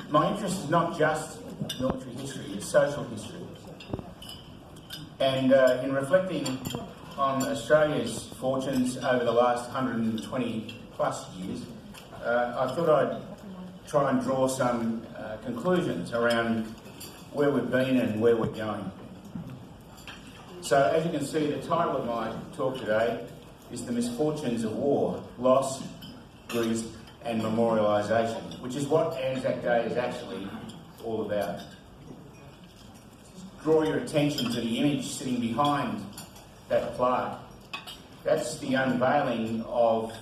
My interest is not just military history, it's social history. And in reflecting on Australia's fortunes over the last 120 plus years, I thought I'd try and draw some conclusions around where we've been and where we're going. So as you can see, the title of my talk today is The Misfortunes of War, Loss, Grief and Memorialisation, which is what Anzac Day is actually all about. Draw your attention to the image sitting behind that plaque. That's the unveiling of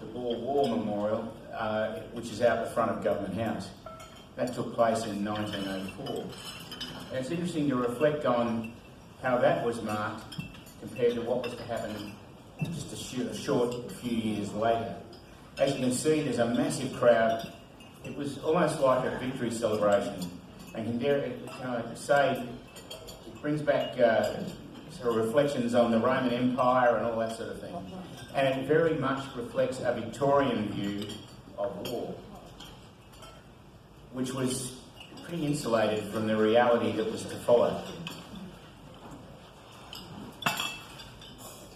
the Boer War Memorial, which is out the front of Government House. That took place in 1904. And it's interesting to reflect on how that was marked compared to what was to happen just a short few years later. As you can see, there's a massive crowd. It was almost like a victory celebration. And can I say, it brings back sort of reflections on the Roman Empire and all that sort of thing. And it very much reflects a Victorian view of war, which was pretty insulated from the reality that was to follow.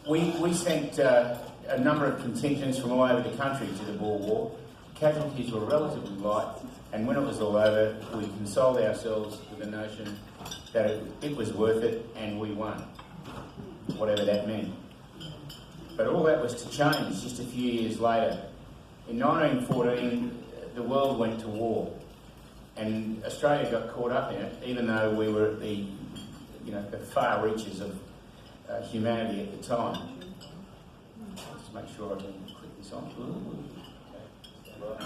We sent a number of contingents from all over the country to the Boer War. Casualties were relatively light, and when it was all over, we consoled ourselves with the notion that it was worth it and we won, whatever that meant. But all that was to change just a few years later. In 1914, the world went to war, and Australia got caught up in it, even though we were at the far reaches of humanity at the time. I'll just make sure I can click this on. Okay. Right.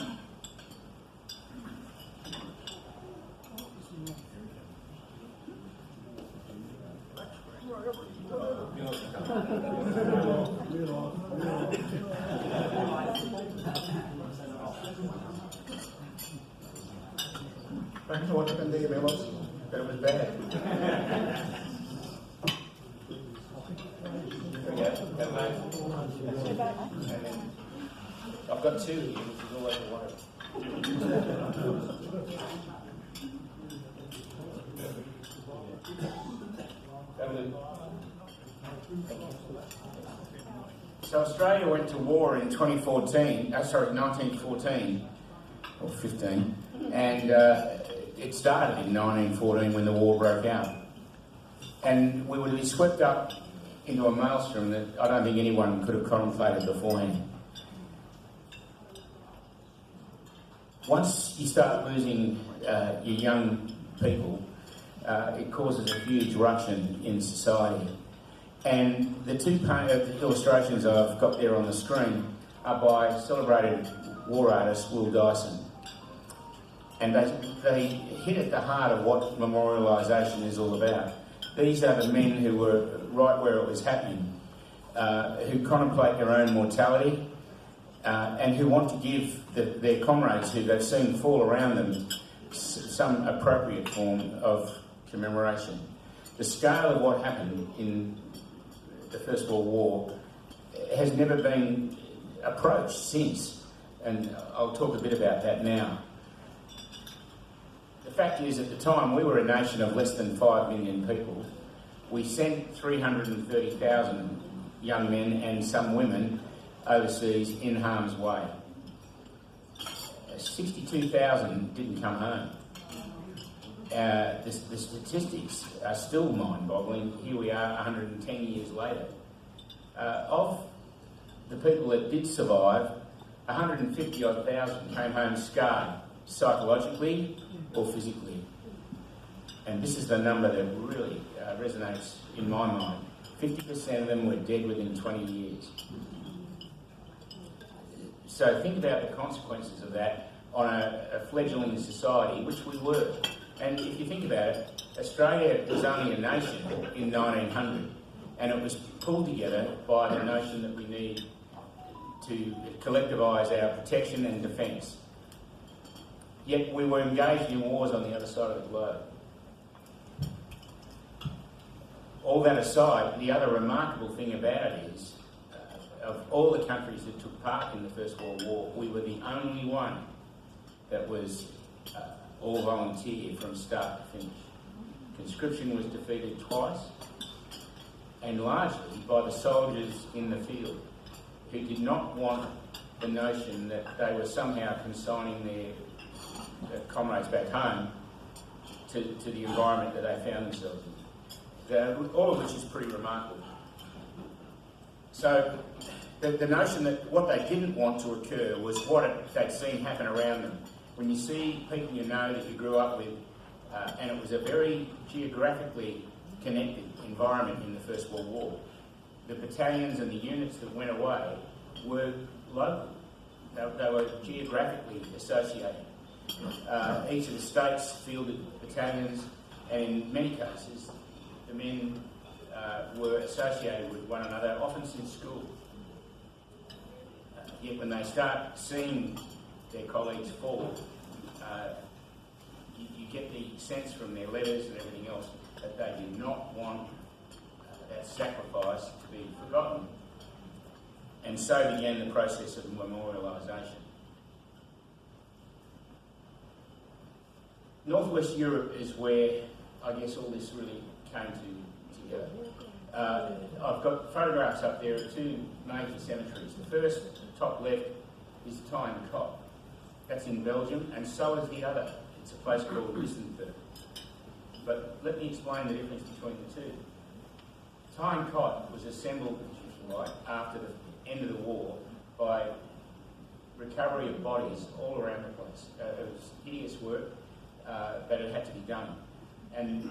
I don't know what happened there, Melos, but it was bad. I've got two here, which is always a worry. So Australia went to war in 1914, or 15, and it started in 1914 when the war broke out. And we would be swept up into a maelstrom that I don't think anyone could have contemplated beforehand. Once you start losing your young people, it causes a huge ruction in society. And the two illustrations I've got there on the screen are by celebrated war artist Will Dyson. And they hit at the heart of what memorialisation is all about. These are the men who were right where it was happening, who contemplate their own mortality, and who want to give their comrades who they've seen fall around them some appropriate form of commemoration. The scale of what happened in the First World War has never been approached since, and I'll talk a bit about that now. The fact is, at the time, we were a nation of less than 5 million people. We sent 330,000 young men and some women overseas in harm's way. 62,000 didn't come home. The statistics are still mind-boggling. Here we are 110 years later. Of the people that did survive, 150,000 came home scarred, psychologically or physically. And this is the number that really resonates in my mind. 50% of them were dead within 20 years. So think about the consequences of that on a fledgling society, which we were. And if you think about it, Australia was only a nation in 1900, and it was pulled together by the notion that we need to collectivise our protection and defence. Yet we were engaged in wars on the other side of the globe. All that aside, the other remarkable thing about it is, of all the countries that took part in the First World War, we were the only one that was all volunteer from start to finish. Conscription was defeated twice, and largely by the soldiers in the field, who did not want the notion that they were somehow consigning their comrades back home to the environment that they found themselves in. All of which is pretty remarkable. So the notion that what they didn't want to occur was what they'd seen happen around them. When you see people you know that you grew up with, and it was a very geographically connected environment in the First World War, the battalions and the units that went away were local. They were geographically associated. Each of the states fielded battalions, and in many cases, the men were associated with one another, often since school. Yet when they start seeing their colleagues fall, you get the sense from their letters and everything else that they did not want that sacrifice to be forgotten. And so began the process of memorialisation. Northwest Europe is where I guess all this really came together. I've got photographs up there of two major cemeteries. The first, top left, is Tyne Cot. That's in Belgium, and so is the other. It's a place called Listenberg. But let me explain the difference between the two. Tyne Cot was assembled, if you like, after the end of the war by recovery of bodies all around the place. It was hideous work, but it had to be done. And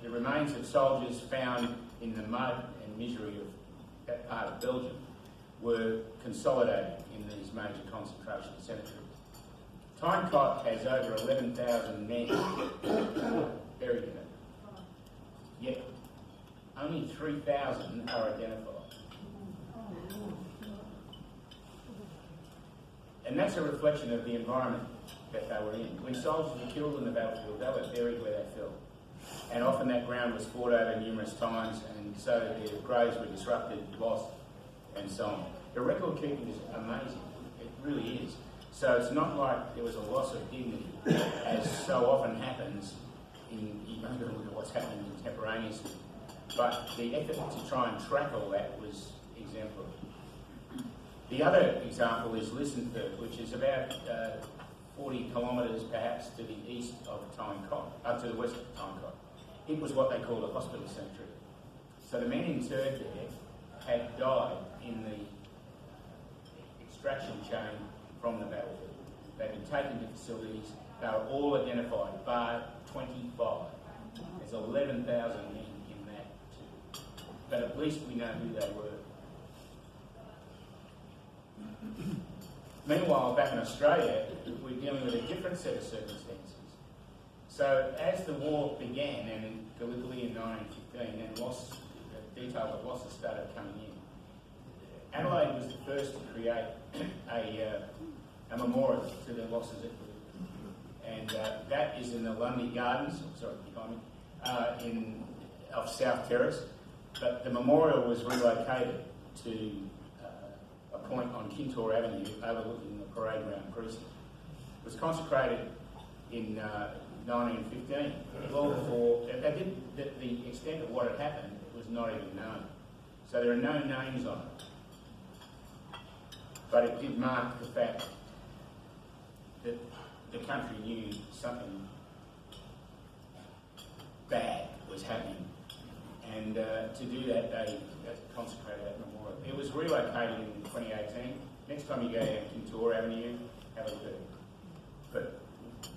the remains of soldiers found in the mud and misery of that part of Belgium were consolidated in these major concentration cemeteries. Tyne Cot has over 11,000 men buried in it, yet only 3,000 are identified. And that's a reflection of the environment that they were in. When soldiers were killed in the battlefield, they were buried where they fell. And often that ground was fought over numerous times, and so their graves were disrupted, lost, and so on. The record keeping is amazing. It really is. So it's not like there was a loss of dignity, as so often happens you don't look at what's happening contemporaneously. But the effort to try and track all that was exemplary. The other example is Listenberg, which is about 40 kilometres perhaps to the east of Tyne Cot, to the west of Tyne Cot. It was what they called a hospital cemetery. So the men interred there had died in the extraction chain from the battlefield. They'd been taken to facilities. They were all identified, bar 25. There's 11,000 men in that too. But at least we know who they were. Meanwhile, back in Australia, we're dealing with a different set of circumstances. So as the war began, and in Gallipoli in 1915, and details of losses started coming in, Adelaide was the first to create a memorial to the losses at Gallipoli. And that is in the Lundy Gardens, behind me, of South Terrace. But the memorial was relocated to a point on Kintore Avenue overlooking the parade ground precinct. It was consecrated in 1915, well before, the extent of what had happened was not even known. So there are no names on it. But it did mark the fact that the country knew something bad was happening. And to do that, they consecrated that memorial. It was relocated in 2018. Next time you go down Kintore Avenue, have a look at it. But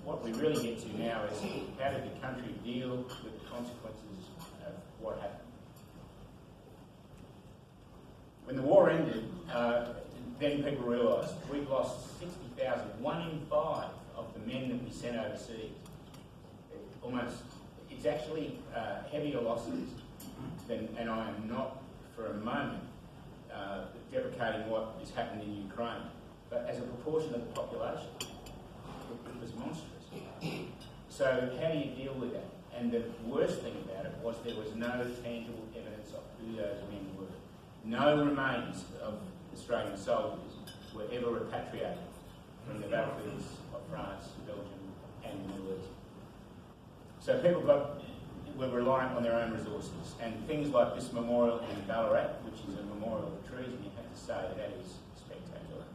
what we really get to now is how did the country deal with the consequences of what happened? When the war ended, then people realised we've lost 60,000, 1 in 5 of the men that we sent overseas. It's actually heavier losses than, and I am not for a moment deprecating what has happened in Ukraine, but as a proportion of the population, it was monstrous. So how do you deal with that? And the worst thing about it was there was no tangible evidence of who those men were. No remains of Australian soldiers were ever repatriated from the battlefields of France, Belgium and the Middle East. So people were reliant on their own resources, and things like this memorial in Ballarat, which is a memorial of trees, and you have to say that is spectacular.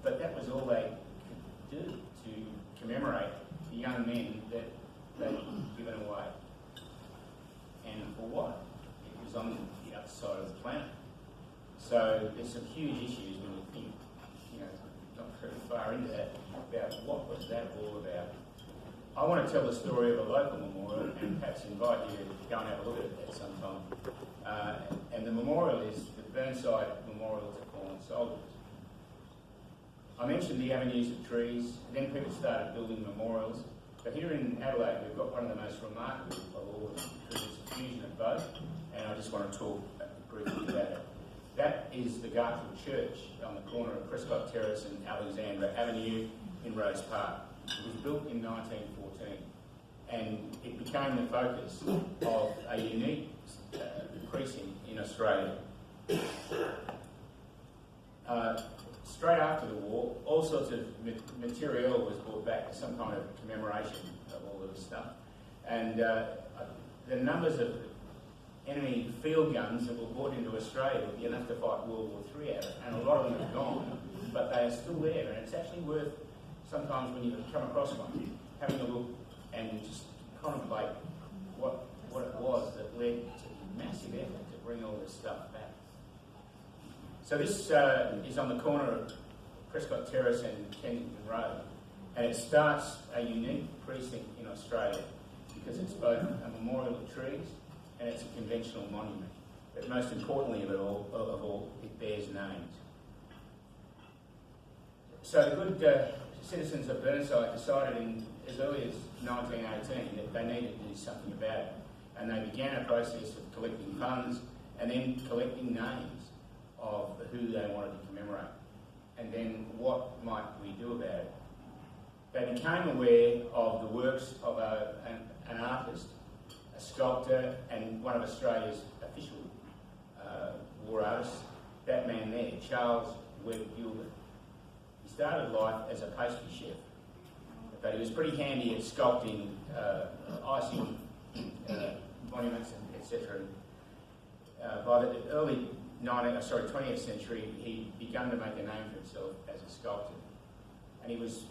But that was all they could do to commemorate the young men that they'd given away. And for what? It was on the other side of the planet. So there's some huge issues when you think, not very far into that, about what was that all about. I want to tell the story of a local memorial and perhaps invite you to go and have a look at it sometime. And the memorial is the Burnside Memorial to Fallen Soldiers. I mentioned the avenues of trees, and then people started building memorials. But here in Adelaide, we've got one of the most remarkable of all of them, because it's a fusion of both, and I just want to talk briefly about it. That is the Garfield Church on the corner of Prescott Terrace and Alexandra Avenue in Rose Park. It was built in 1914, and it became the focus of a unique precinct in Australia. Straight after the war, all sorts of material was brought back to some kind of commemoration of all of this stuff. And the numbers of enemy field guns that were brought into Australia would be enough to fight World War III out of, and a lot of them have gone, but they are still there, and it's actually worth, sometimes when you come across one, having a look and just contemplate what it was that led to the massive effort to bring all this stuff back. So this is on the corner of Prescott Terrace and Kensington Road, and it starts a unique precinct in Australia because it's both a memorial of trees and it's a conventional monument. But most importantly of all, it bears names. So the good citizens of Burnside decided as early as 1918 that they needed to do something about it, and they began a process of collecting funds and then collecting names of who they wanted to commemorate, and then what might we do about it. They became aware of the works of an artist, a sculptor, and one of Australia's official war artists, that man there, Charles Webb Gilbert. He started life as a pastry chef, but he was pretty handy at sculpting icing monuments, etc. By the early 20th century, he began to make a name for himself as a sculptor. And he was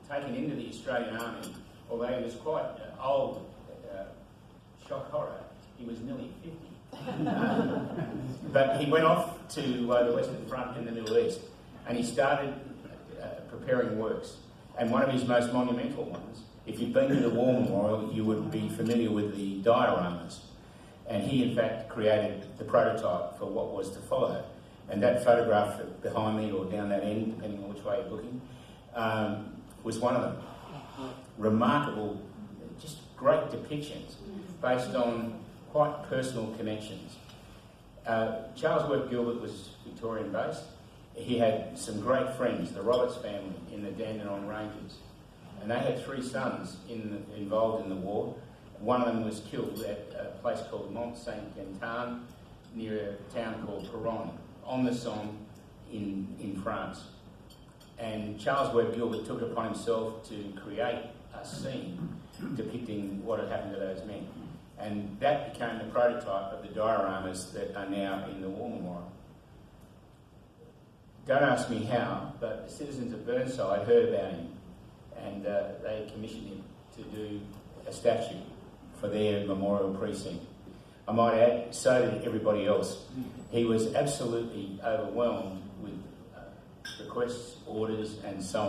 taken into the Australian Army, although he was quite old, shock horror, he was nearly 50. But he went off to the Western Front in the Middle East, and he started preparing works. And one of his most monumental ones, if you've been to the War Memorial, you would be familiar with the dioramas. And he, in fact, created the prototype for what was to follow. And that photograph behind me, or down that end, depending on which way you're looking, was one of them. Remarkable, just great depictions based on quite personal connections. Charles Webb Gilbert was Victorian-based. He had some great friends, the Roberts family in the Dandenong Ranges. And they had 3 sons involved in the war. One of them was killed at a place called Mont Saint-Quentin, near a town called Peronne, on the Somme in France. And Charles Webb Gilbert took it upon himself to create a scene depicting what had happened to those men. And that became the prototype of the dioramas that are now in the War Memorial. Don't ask me how, but the citizens of Burnside heard about him, and they commissioned him to do a statue for their memorial precinct. I might add, so did everybody else. He was absolutely overwhelmed with requests, orders, and so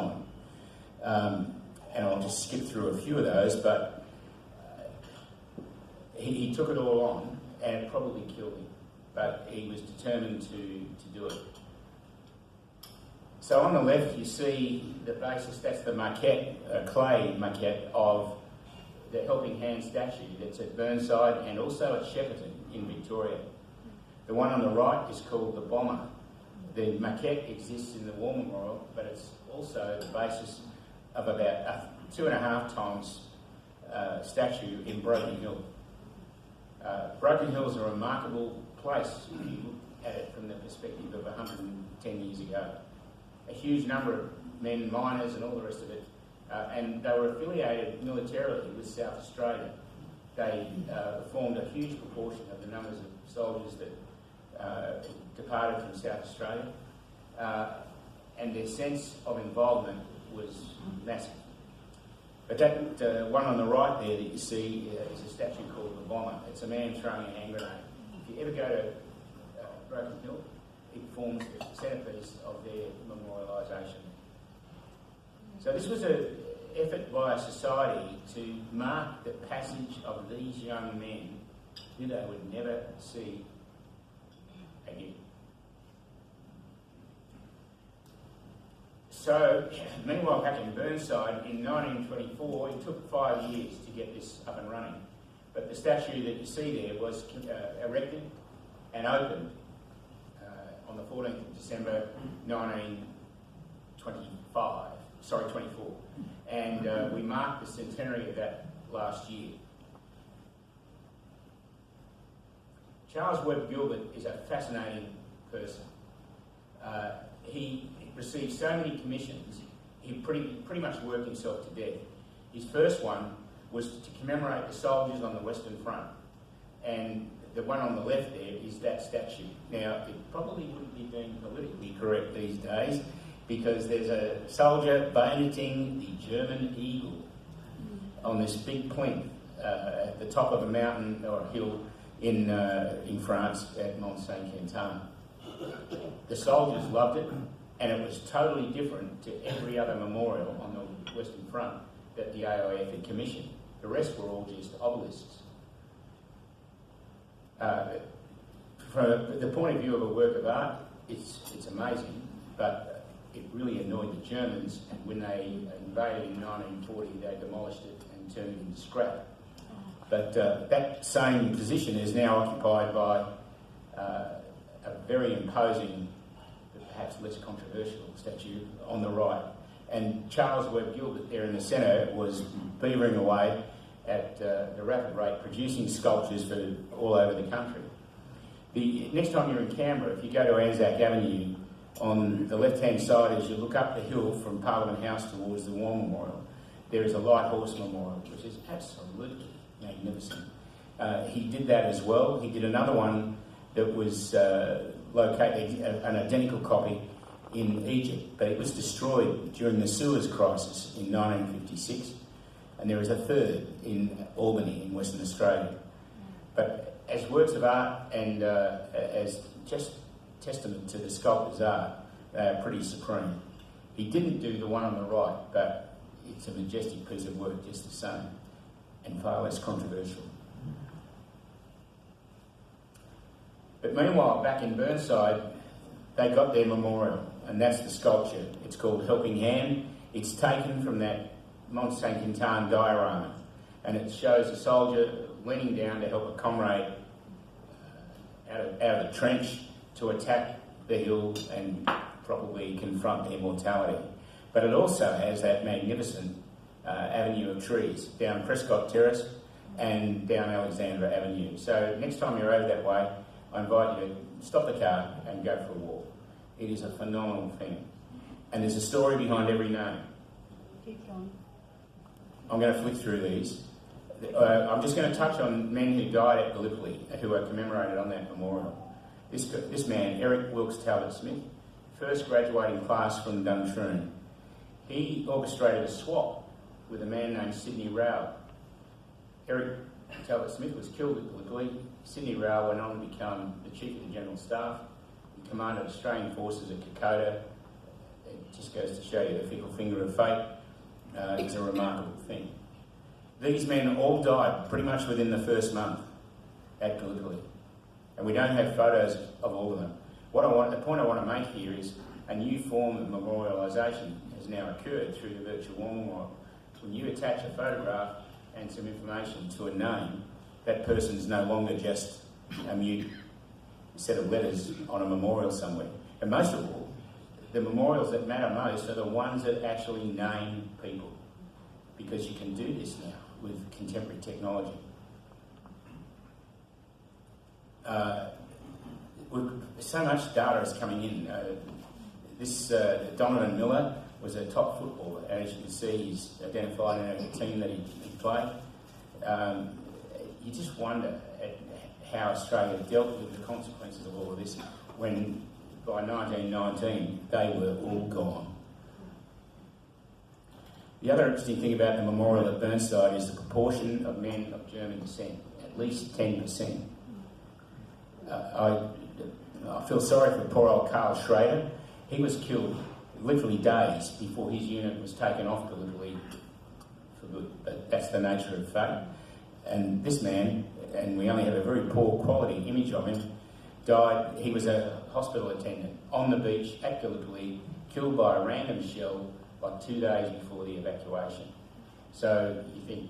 on. And I'll just skip through a few of those, but he took it all on, and it probably killed him, but he was determined to do it. So on the left you see the basis, that's the maquette, clay maquette of the Helping Hand statue that's at Burnside and also at Shepparton in Victoria. The one on the right is called the Bomber. The maquette exists in the War Memorial, but it's also the basis of about a 2.5 times statue in Broken Hill. Broken Hill is a remarkable place if you look at it from the perspective of 110 years ago. a huge number of men, miners and all the rest of it, and they were affiliated militarily with South Australia. They formed a huge proportion of the numbers of soldiers that departed from South Australia, and their sense of involvement was massive. But that one on the right there that you see is a statue called the Bomber. It's a man throwing a hand grenade. If you ever go to Broken Hill, it forms the centrepiece of their memorialisation. So this was an effort by a society to mark the passage of these young men who they would never see again. So, meanwhile, back in Burnside, in 1924, it took 5 years to get this up and running. But the statue that you see there was erected and opened on the 14th of December 24. And we marked the centenary of that last year. Charles Webb Gilbert is a fascinating person. He received so many commissions, he pretty much worked himself to death. His first one was to commemorate the soldiers on the Western Front, and the one on the left there is that statue. Now, it probably wouldn't be deemed politically correct these days, because there's a soldier bayoneting the German eagle on this big plinth at the top of a mountain or a hill in France at Mont Saint-Quentin. The soldiers loved it, and it was totally different to every other memorial on the Western Front that the AIF had commissioned. The rest were all just obelisks. From the point of view of a work of art, it's amazing, but it really annoyed the Germans, and when they invaded in 1940, they demolished it and turned it into scrap. But that same position is now occupied by a very imposing, but perhaps less controversial statue on the right. And Charles Webb Gilbert there in the centre was beavering away at the rapid rate, producing sculptures for all over the country. The next time you're in Canberra, if you go to Anzac Avenue, on the left-hand side as you look up the hill from Parliament House towards the War Memorial, there is a light horse memorial, which is absolutely magnificent. He did that as well. He did another one that was located, an identical copy in Egypt, but it was destroyed during the Suez crisis in 1956, and there is a third in Albany in Western Australia. But as works of art and as just testament to the sculptor's art, they are pretty supreme. He didn't do the one on the right, but it's a majestic piece of work just the same, and far less controversial. But meanwhile, back in Burnside, they got their memorial, and that's the sculpture. It's called Helping Hand. It's taken from that Mont Saint-Quentin diorama, and it shows a soldier leaning down to help a comrade out of the trench to attack the hill and probably confront their mortality. But it also has that magnificent avenue of trees down Prescott Terrace and down Alexandra Avenue. So next time you're over that way, I invite you to stop the car and go for a walk. It is a phenomenal thing. And there's a story behind every name. Keep going. I'm going to flick through these. I'm just going to touch on men who died at Gallipoli, who are commemorated on that memorial. This man, Eric Wilkes Talbot-Smith, first graduating class from Duntroon. He orchestrated a swap with a man named Sidney Rao. Eric Talbot-Smith was killed at Gallipoli. Sidney Rao went on to become the Chief of the General Staff, and commanded Australian forces at Kokoda. It just goes to show you the fickle finger of fate. It's a remarkable thing. These men all died pretty much within the first month at Gallipoli, and we don't have photos of all of them. The point I want to make here is a new form of memorialisation has now occurred through the virtual war memorial. When you attach a photograph and some information to a name, that person's no longer just a mute set of letters on a memorial somewhere. And most of all, the memorials that matter most are the ones that actually name people, because you can do this now with contemporary technology. So much data is coming in. This Donovan Miller was a top footballer, and as you can see, he's identified in a team that he played. You just wonder at how Australia dealt with the consequences of all of this when, by 1919, they were all gone. The other interesting thing about the memorial at Burnside is the proportion of men of German descent, at least 10%. I feel sorry for poor old Karl Schrader. He was killed literally days before his unit was taken off Gallipoli for good. But that's the nature of fate. And this man, and we only have a very poor quality image of him, died. He was a hospital attendant on the beach at Gallipoli, killed by a random shell like 2 days before the evacuation. So you think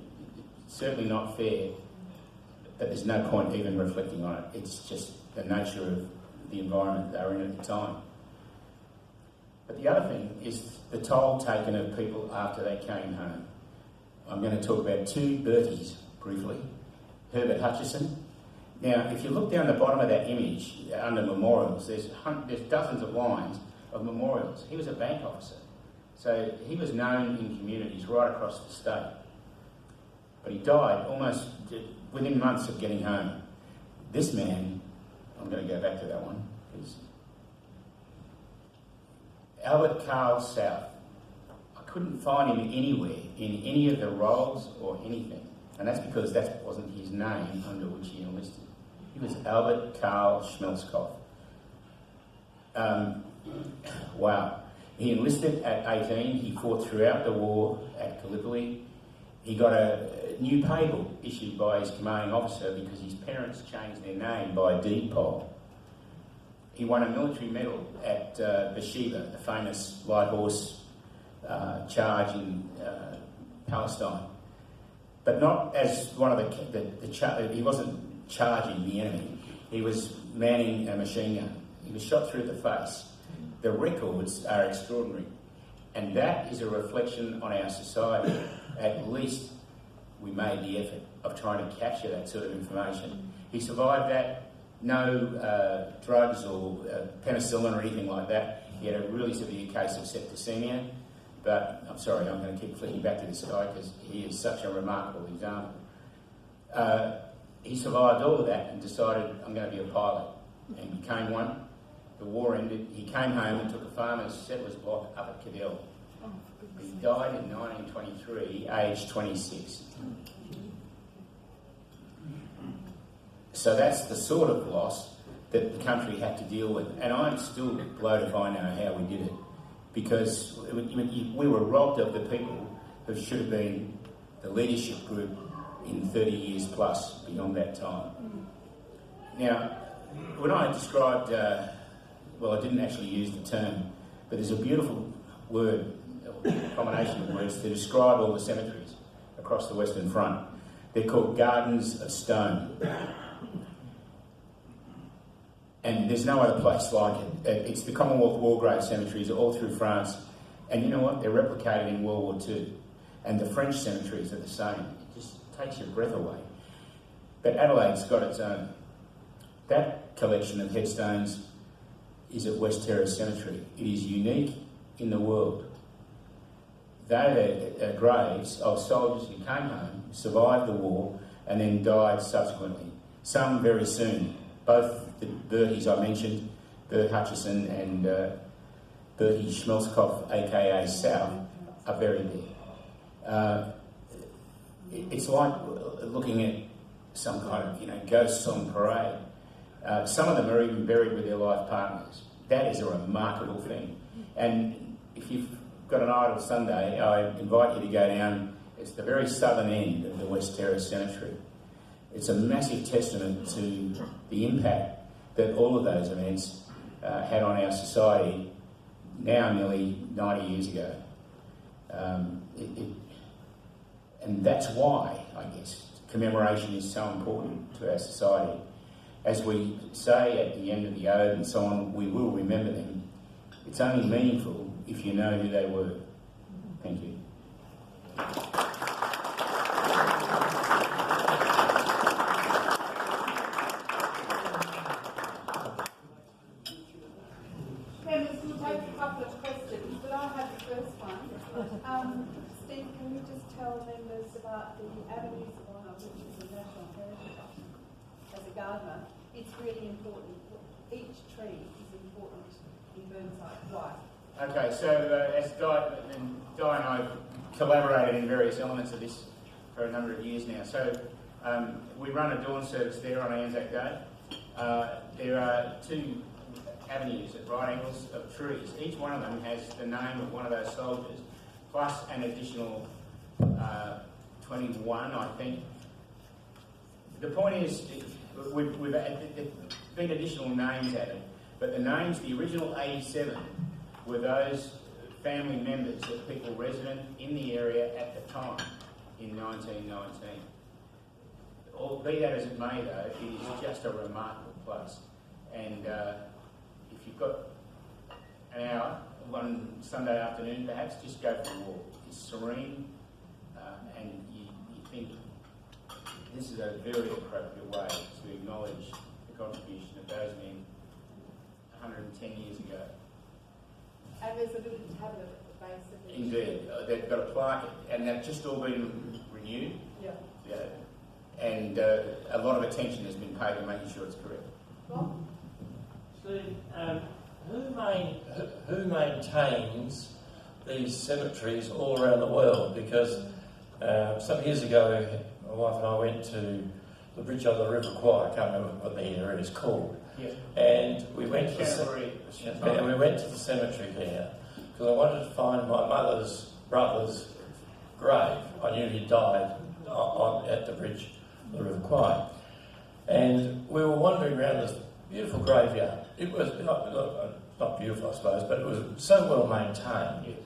it's certainly not fair, but there's no point even reflecting on it. It's just the nature of the environment they were in at the time. But the other thing is the toll taken of people after they came home. I'm going to talk about two Berties briefly. Herbert Hutchison. Now, if you look down the bottom of that image under memorials, there's dozens of lines of memorials. He was a bank officer, so he was known in communities right across the state. But he died almost within months of getting home. This man, I'm going to go back to that one, please. Albert Carl South. I couldn't find him anywhere in any of the roles or anything, and that's because that wasn't his name under which he enlisted. He was Albert Karl Schmelzkopf. Wow. He enlisted at 18. He fought throughout the war at Gallipoli. He got a new pay book issued by his commanding officer because his parents changed their name by deed poll. He won a military medal at Beersheba, the famous light horse charge in Palestine. But not as one of he wasn't charging the enemy. He was manning a machine gun. He was shot through the face. The records are extraordinary. And that is a reflection on our society. At least we made the effort of trying to capture that sort of information. He survived that. No drugs or penicillin or anything like that. He had a really severe case of septicemia. But I'm sorry, I'm going to keep flicking back to this guy because he is such a remarkable example. He survived all of that and decided, I'm going to be a pilot, and became one. The war ended. He came home and took a farmer's settler's block up at Cadell. He died in 1923, aged 26. So that's the sort of loss that the country had to deal with. And I'm still blowed if I know how we did it. Because we were robbed of the people who should have been the leadership group in 30 years plus beyond that time. Now, when I described, well, I didn't actually use the term, but there's a beautiful word, a combination of words to describe all the cemeteries across the Western Front. They're called gardens of stone. And there's no other place like it. It's the Commonwealth War Grave cemeteries all through France. And you know what? They're replicated in World War II. And the French cemeteries are the same. It just takes your breath away. But Adelaide's got its own. That collection of headstones is at West Terrace Cemetery. It is unique in the world. They are graves of soldiers who came home, survived the war, and then died subsequently. Some very soon. Both the Berties I mentioned, Bert Hutchison and Bertie Schmelzkopf, aka South, are buried there. It's like looking at some kind of, ghosts on parade. Some of them are even buried with their life partners. That is a remarkable thing. And if you've got an idle Sunday, I invite you to go down. It's the very southern end of the West Terrace Cemetery. It's a massive testament to the impact that all of those events had on our society now nearly 90 years ago. And that's why, I guess, commemoration is so important to our society. As we say at the end of the ode and so on, we will remember them. It's only meaningful if you know who they were. Thank you. Members will take a couple of Steve, can you just tell members about the Avenues of Honour, which is a national heritage item? As a gardener, it's really important. Each tree is important in Burnside. Why? Okay, so as Di and I have collaborated in various elements of this for a number of years now. So we run a dawn service there on Anzac Day. There are 2 avenues at right angles of trees. Each one of them has the name of one of those soldiers, plus an additional 21, I think. The point is, we've been additional names added, but the names, the original 87, were those family members of people resident in the area at the time in 1919. Be that as it may, though, it is just a remarkable place. And if you've got an hour, one Sunday afternoon perhaps, just go for a walk. It's serene, and you think this is a very appropriate way to acknowledge the contribution of those men 110 years ago. And there's a little tablet at the base of it. Indeed. They've got a plaque, and they've just all been renewed. Yeah. And a lot of attention has been paid to making sure it's correct. Bob? Steve, who maintains these cemeteries all around the world? Because some years ago, my wife and I went to the bridge over the River Kwai. I can't remember what the area is called. Yes. And we went to the cemetery there because I wanted to find my mother's brother's grave. I knew he died at the bridge of the River Kwai. And we were wandering around this beautiful graveyard. It was not beautiful, I suppose, but it was so well maintained. Yes.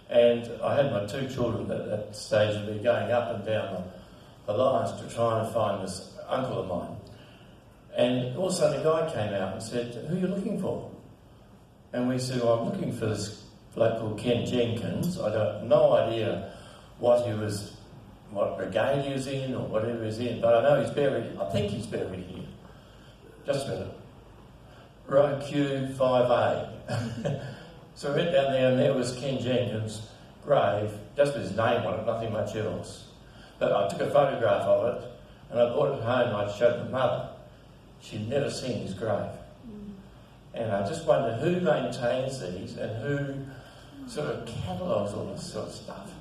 And I had my 2 children at that stage of me going up and down the lines to try and find this uncle of mine. And all of a sudden a guy came out and said, "Who are you looking for?" And we said, "Well, I'm looking for this bloke called Ken Jenkins. I don't no idea what brigade he was in or whatever he was in, but I know he's buried, I think he's buried here. Just a minute. Row Q5A. So we went down there and there was Ken Jenkins' grave, just with his name on it, nothing much else. But I took a photograph of it and I brought it home and I showed my mother. She'd never seen his grave. And I just wonder who maintains these and who sort of catalogues all this sort of stuff.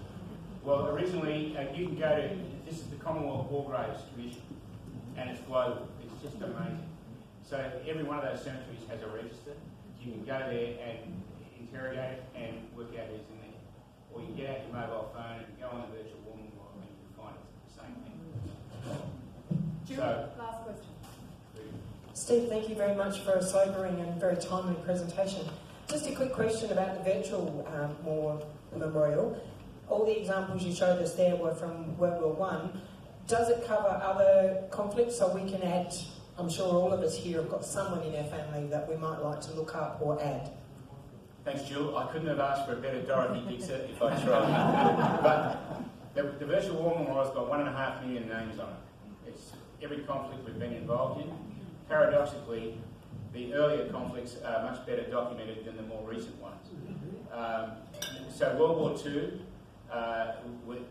Well, originally, you can go to, this is the Commonwealth War Graves Commission, and it's global. It's just amazing. So every one of those cemeteries has a register. You can go there and interrogate it and work out who's in there. Or you can get out your mobile phone and go on the virtual warming wall and you can find it's the same thing. Julie, last question. Steve, thank you very much for a sobering and very timely presentation. Just a quick question about the virtual memorial. All the examples you showed us there were from World War I. Does it cover other conflicts so we can add, I'm sure all of us here have got someone in our family that we might like to look up or add? Thanks, Jill. I couldn't have asked for a better Dorothy Dixer if I tried. But the virtual war memorial's got 1.5 million names on it. It's every conflict we've been involved in. Paradoxically, the earlier conflicts are much better documented than the more recent ones. So World War II,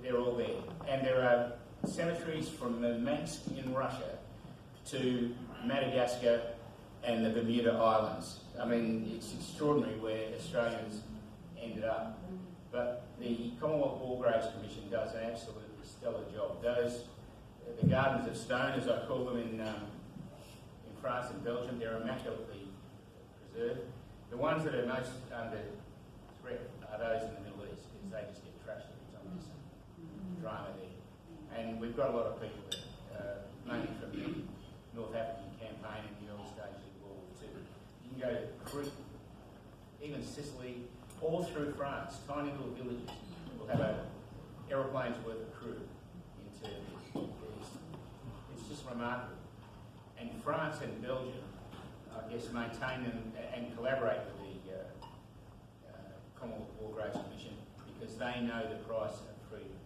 they're all there. And there are cemeteries from Murmansk in Russia to Madagascar and the Bermuda Islands. I mean, it's extraordinary where Australians ended up. But the Commonwealth War Graves Commission does an absolutely stellar job. The Gardens of Stone, as I call them in France and Belgium, they're immaculately preserved. The ones that are most under threat are those in the Middle East, because they just get trashed every time there's some drama there. And we've got a lot of people there, mainly from the North African campaign in the early stages of World War II. You can go to Crete, even Sicily, all through France, tiny little villages will have an aeroplane's worth of crew into this. It's just remarkable. And France and Belgium, I guess, maintain them and collaborate with the Commonwealth War Graves Commission because they know the price of freedom.